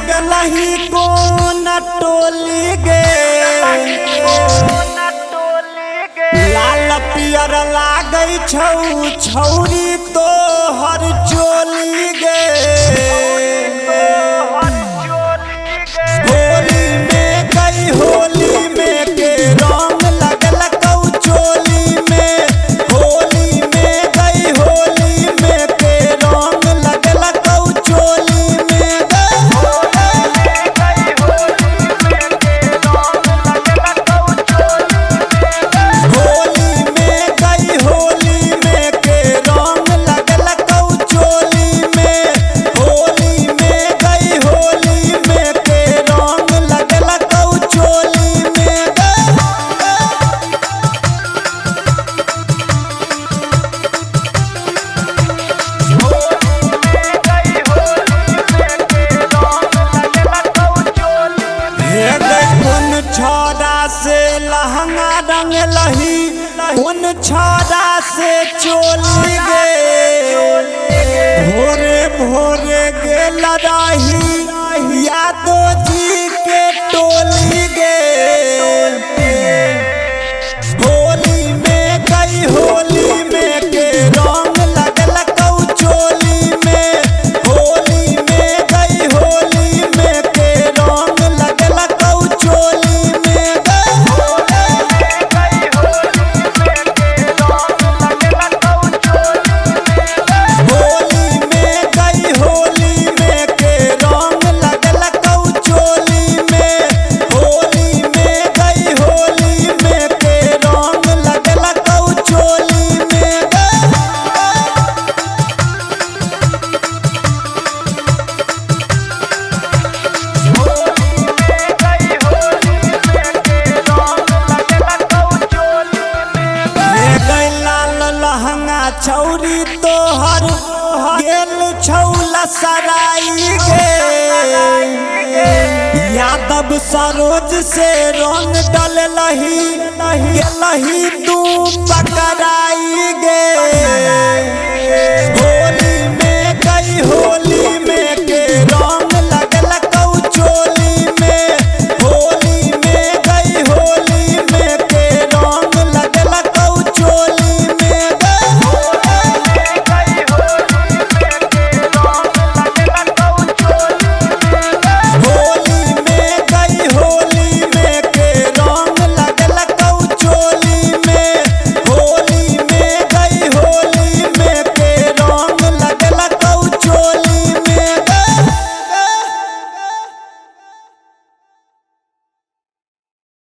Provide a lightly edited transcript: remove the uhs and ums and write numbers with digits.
गलही कोन टोली गे लाल पियर लागै छौ छौरी तोहर चोली गे होली में गई होली में के रंग लगल कौ चोली में होली में गई होली में के रंग लगल कौ चोली में छौड़ा से लहंगा रंग लही उन छौड़ा से चोली गे भोरे भोरे गे लड़ाही यादो जी के टोली गे होली में गई होली में के रंग लगल कौ चोली में होली में गई होली में के रंग लगल कौ चोली छौरी तोहर गेल छौला सराई गे यादव सरोज से रंग डल लही तू पकड़ाई गे।